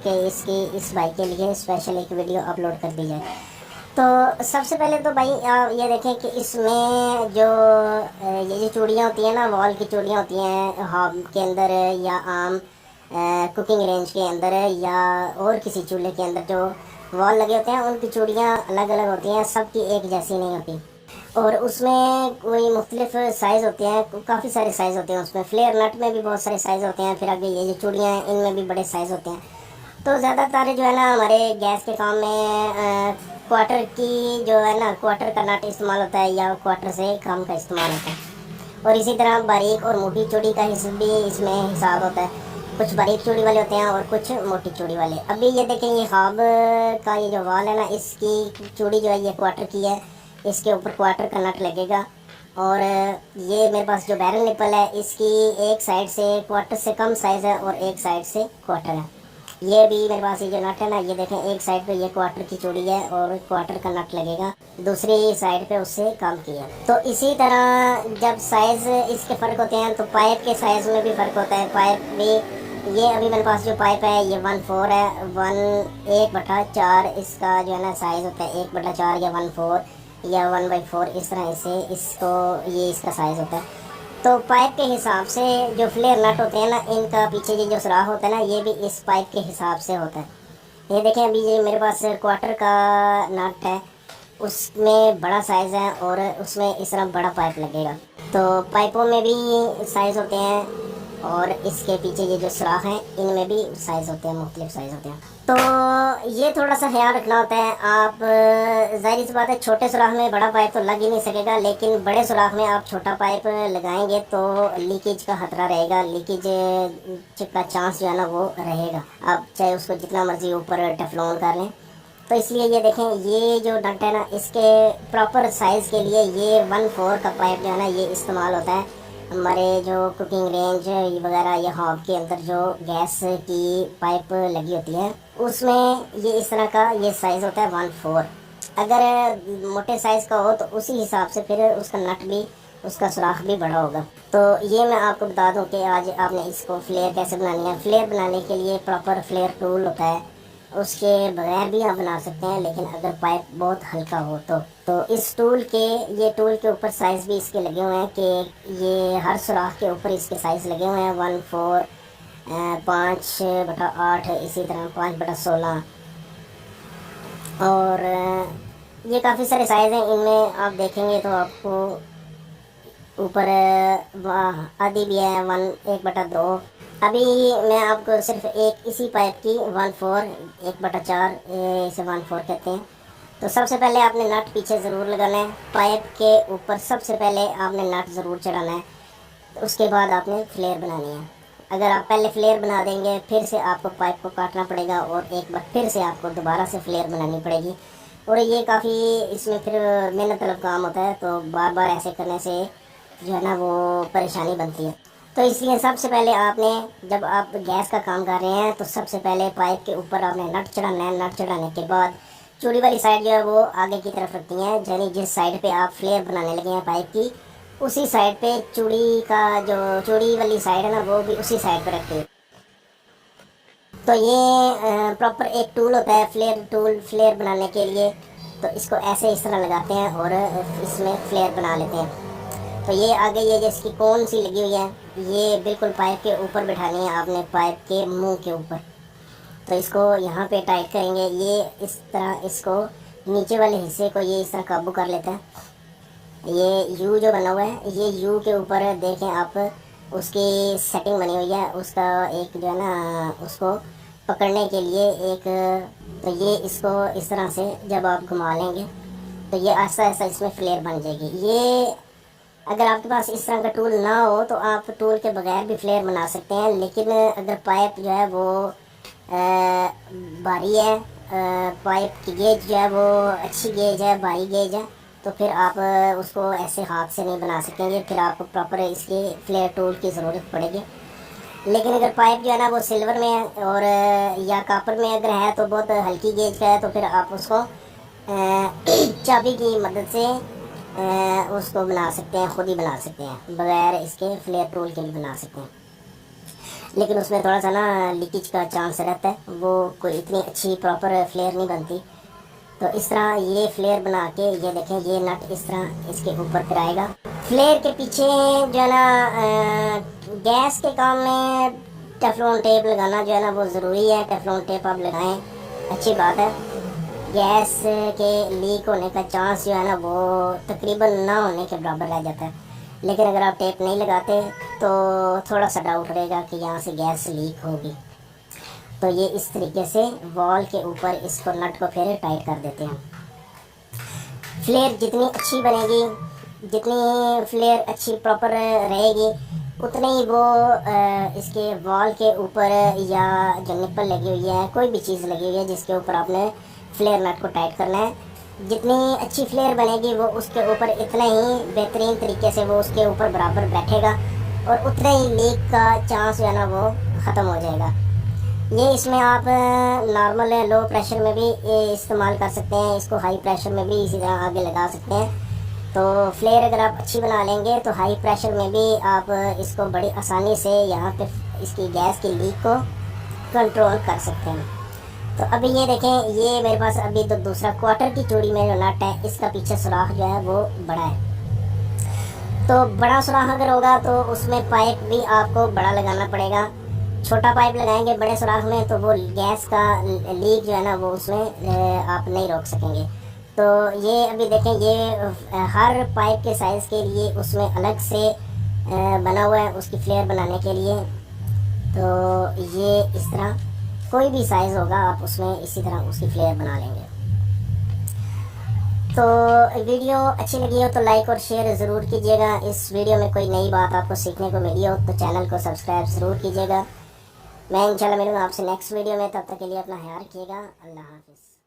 कि इसकी इस बाइक के लिए स्पेशल एक वीडियो अपलोड कर दी जाए। तो सबसे पहले तो भाई आप ये देखें कि इसमें जो ये जो चूड़ियाँ होती हैं ना, वॉल की चूड़ियाँ होती हैं हॉब के अंदर या आम कुकिंग रेंज के अंदर या और किसी चूल्हे के अंदर जो वॉल लगे होते हैं, उनकी चूड़ियाँ अलग अलग होती हैं, सबकी एक जैसी नहीं होती। और उसमें कोई मुख्तलिफ साइज़ होते हैं, काफ़ी सारे साइज़ होते हैं उसमें। फ्लेयर नट में भी बहुत सारे साइज़ होते हैं, फिर आगे ये जो चूड़ियाँ हैं इनमें भी बड़े साइज़ होते हैं। तो ज़्यादातर जो है ना हमारे गैस के काम में क्वार्टर की जो है ना, क्वार्टर का नट इस्तेमाल होता है या क्वार्टर से कम का इस्तेमाल होता है। और इसी तरह बारीक और मोटी चूड़ी का भी इसमें हिसाब होता है। कुछ बारीक चूड़ी वाले होते हैं और कुछ मोटी चूड़ी वाले। अभी ये देखें, ये हॉब का ये जो वॉल है ना, इसकी चूड़ी जो है ये क्वार्टर की है, इसके ऊपर क्वार्टर का नट लगेगा। और ये मेरे पास जो बैरल निपल है, इसकी एक साइड से क्वार्टर से कम साइज़ है और एक साइड से क्वार्टर है। ये भी मेरे पास ये जो नट है ना, ये देखें एक साइड पे ये क्वार्टर की चूड़ी है और क्वार्टर का नट लगेगा, दूसरी साइड पे उससे कम की है। तो इसी तरह जब साइज़ इसके फ़र्क होते हैं तो पाइप के साइज़ में भी फ़र्क होता है। पाइप भी, ये अभी मेरे पास जो पाइप है ये 1/4 है, 1/4 इसका जो है ना साइज़ होता है, 1/4 या 1/4 या 1/4, इस तरह इसे इसको ये इसका साइज़ होता है। तो पाइप के हिसाब से जो फ्लेयर नट होते हैं ना, इनका पीछे ये जो सुराख होता है ना, ये भी इस पाइप के हिसाब से होता है। ये देखें, अभी ये मेरे पास क्वार्टर का नट है, उसमें बड़ा साइज़ है और उसमें इस तरह बड़ा पाइप लगेगा। तो पाइपों में भी साइज़ होते हैं और इसके पीछे ये जो सुराख हैं इनमें भी साइज़ होते हैं, मुख्तलिफ साइज़ होते हैं। तो ये थोड़ा सा ख्याल रखना होता है। आप ज़ाहिर सी बात है, छोटे सुराख में बड़ा पाइप तो लग ही नहीं सकेगा, लेकिन बड़े सुराख में आप छोटा पाइप लगाएंगे तो लीकेज का खतरा रहेगा, लीकेज का चांस जो है ना वो रहेगा, आप चाहे उसको जितना मर्जी ऊपर टेफ्लॉन कर लें। तो इसलिए ये देखें, ये जो नट है ना, इसके प्रॉपर साइज़ के लिए ये 1/4 का पाइप जो है ना ये इस्तेमाल होता है। हमारे जो कुकिंग रेंज वगैरह या हॉब के अंदर जो गैस की पाइप लगी होती है, उसमें ये इस तरह का ये साइज़ होता है 1/4। अगर मोटे साइज़ का हो तो उसी हिसाब से फिर उसका नट भी, उसका सुराख भी बड़ा होगा। तो ये मैं आपको बता दूं कि आज आपने इसको फ्लेयर कैसे बनानी है। फ्लेयर बनाने के लिए प्रॉपर फ्लेयर टूल होता है, उसके बगैर भी आप बना सकते हैं, लेकिन अगर पाइप बहुत हल्का हो तो इस टूल के, ये टूल के ऊपर साइज़ भी इसके लगे हुए हैं कि ये हर सुराख के ऊपर इसके साइज़ लगे हुए हैं 1/4, 5/8, इसी तरह 5/16 और ये काफ़ी सारे साइज़ हैं। इनमें आप देखेंगे तो आपको ऊपर आधी भी है 1/2। अभी मैं आपको सिर्फ एक इसी पाइप की 1/4, 1/4 इसे 1/4 कहते हैं। तो सबसे पहले आपने नट पीछे ज़रूर लगाना है, पाइप के ऊपर सबसे पहले आपने नट ज़रूर चढ़ाना है, तो उसके बाद आपने फ्लेयर बनानी है। अगर आप पहले फ्लेयर बना देंगे फिर से आपको पाइप को काटना पड़ेगा और एक बार फिर से आपको दोबारा से फ्लेयर बनानी पड़ेगी, और ये काफ़ी इसमें फिर मेहनत तलब काम होता है। तो बार बार ऐसे करने से जो है ना वो परेशानी बनती है। तो इसलिए सबसे पहले आपने, जब आप गैस का काम कर रहे हैं तो सबसे पहले पाइप के ऊपर आपने नट चढ़ाना है। नट चढ़ाने के बाद चूड़ी वाली साइड जो है वो आगे की तरफ रखती है, यानी जिस साइड पे आप फ्लेयर बनाने लगे हैं पाइप की, उसी साइड पे चूड़ी का जो चूड़ी वाली साइड है ना वो भी उसी साइड पे रखती है। तो ये प्रॉपर एक टूल होता है, फ्लेयर टूल, फ्लेयर बनाने के लिए। तो इसको ऐसे इस तरह लगाते हैं और इसमें फ्लेयर बना लेते हैं। तो ये आगे ये जिसकी कौन सी लगी हुई है, ये बिल्कुल पाइप के ऊपर बिठानी है आपने, पाइप के मुंह के ऊपर। तो इसको यहाँ पे टाइट करेंगे, ये इस तरह इसको नीचे वाले हिस्से को ये इस तरह काबू कर लेता है। ये यू जो बना हुआ है, ये यू के ऊपर देखें आप, उसकी सेटिंग बनी हुई है, उसका एक जो है ना उसको पकड़ने के लिए एक, तो ये इसको इस तरह से जब आप घुमा लेंगे तो ये आहिस्ता आहिस्ता इसमें फ्लेयर बन जाएगी। ये अगर आपके पास इस तरह का टूल ना हो तो आप टूल के बगैर भी फ्लेयर बना सकते हैं, लेकिन अगर पाइप जो है वो भारी है, पाइप की गेज जो है वो अच्छी गेज है, भारी गेज है, तो फिर आप उसको ऐसे हाथ से नहीं बना सकेंगे, फिर आपको प्रॉपर इसके फ्लेयर टूल की ज़रूरत पड़ेगी। लेकिन अगर पाइप जो है ना वो सिल्वर में है और या कापर में अगर है तो बहुत हल्की गेज का है, तो फिर आप उसको चाबी की मदद से उसको बना सकते हैं, खुद ही बना सकते हैं, बगैर इसके फ्लेयर टूल के भी बना सकते हैं। लेकिन उसमें थोड़ा सा ना लीकेज का चांस रहता है, वो कोई इतनी अच्छी प्रॉपर फ्लेयर नहीं बनती। तो इस तरह ये फ्लेयर बना के ये देखें, ये नट इस तरह इसके ऊपर फिर आएगा। फ्लेयर के पीछे जो है ना गैस के काम में टेफलॉन टेप लगाना जो है ना वो ज़रूरी है। टेफलॉन टेप आप लगाएं, अच्छी बात है। गैस के लीक होने का चांस जो है ना वो तकरीबन ना होने के बराबर रह जाता है। लेकिन अगर आप टेप नहीं लगाते तो थोड़ा सा डाउट रहेगा कि यहाँ से गैस लीक होगी। तो ये इस तरीके से वॉल के ऊपर इसको नट को फिर टाइट कर देते हैं। फ्लेयर जितनी अच्छी बनेगी, जितनी फ्लेयर अच्छी प्रॉपर रहेगी, उतने ही वो इसके वॉल के ऊपर या जो निप्पल लगी हुई है, कोई भी चीज़ लगी हुई है जिसके ऊपर आपने फ्लेयर नट को टाइट करना है, जितनी अच्छी फ्लेयर बनेगी वो उसके ऊपर इतना ही बेहतरीन तरीके से वो उसके ऊपर बराबर बैठेगा और उतने ही लीक का चांस जो है ना वो ख़त्म हो जाएगा। ये इसमें आप नॉर्मल लो प्रेशर में भी इस्तेमाल कर सकते हैं, इसको हाई प्रेशर में भी इसी तरह आगे लगा सकते हैं। तो फ्लेयर अगर आप अच्छी बना लेंगे तो हाई प्रेशर में भी आप इसको बड़ी आसानी से यहाँ पे इसकी गैस की लीक को कंट्रोल कर सकते हैं। तो अभी ये देखें, ये मेरे पास अभी तो दूसरा क्वार्टर की चूड़ी में जो नट है इसका पीछे सुराख जो है वो बड़ा है। तो बड़ा सुराख अगर होगा तो उसमें पाइप भी आपको बड़ा लगाना पड़ेगा। छोटा पाइप लगाएंगे बड़े सुराख में तो वो गैस का लीक जो है ना वो उसमें आप नहीं रोक सकेंगे। तो ये अभी देखें, ये हर पाइप के साइज़ के लिए उसमें अलग से बना हुआ है उसकी फ्लेयर बनाने के लिए। तो ये इस तरह कोई भी साइज़ होगा आप उसमें इसी तरह उसकी फ्लेयर बना लेंगे। तो वीडियो अच्छी लगी हो तो लाइक और शेयर ज़रूर कीजिएगा। इस वीडियो में कोई नई बात आपको सीखने को मिली हो तो चैनल को सब्सक्राइब ज़रूर कीजिएगा। मैं इंशाल्लाह मिलूँगा आपसे नेक्स्ट वीडियो में, तब तक के लिए अपना ख्याल रखिएगा। अल्लाह हाफ़िज़।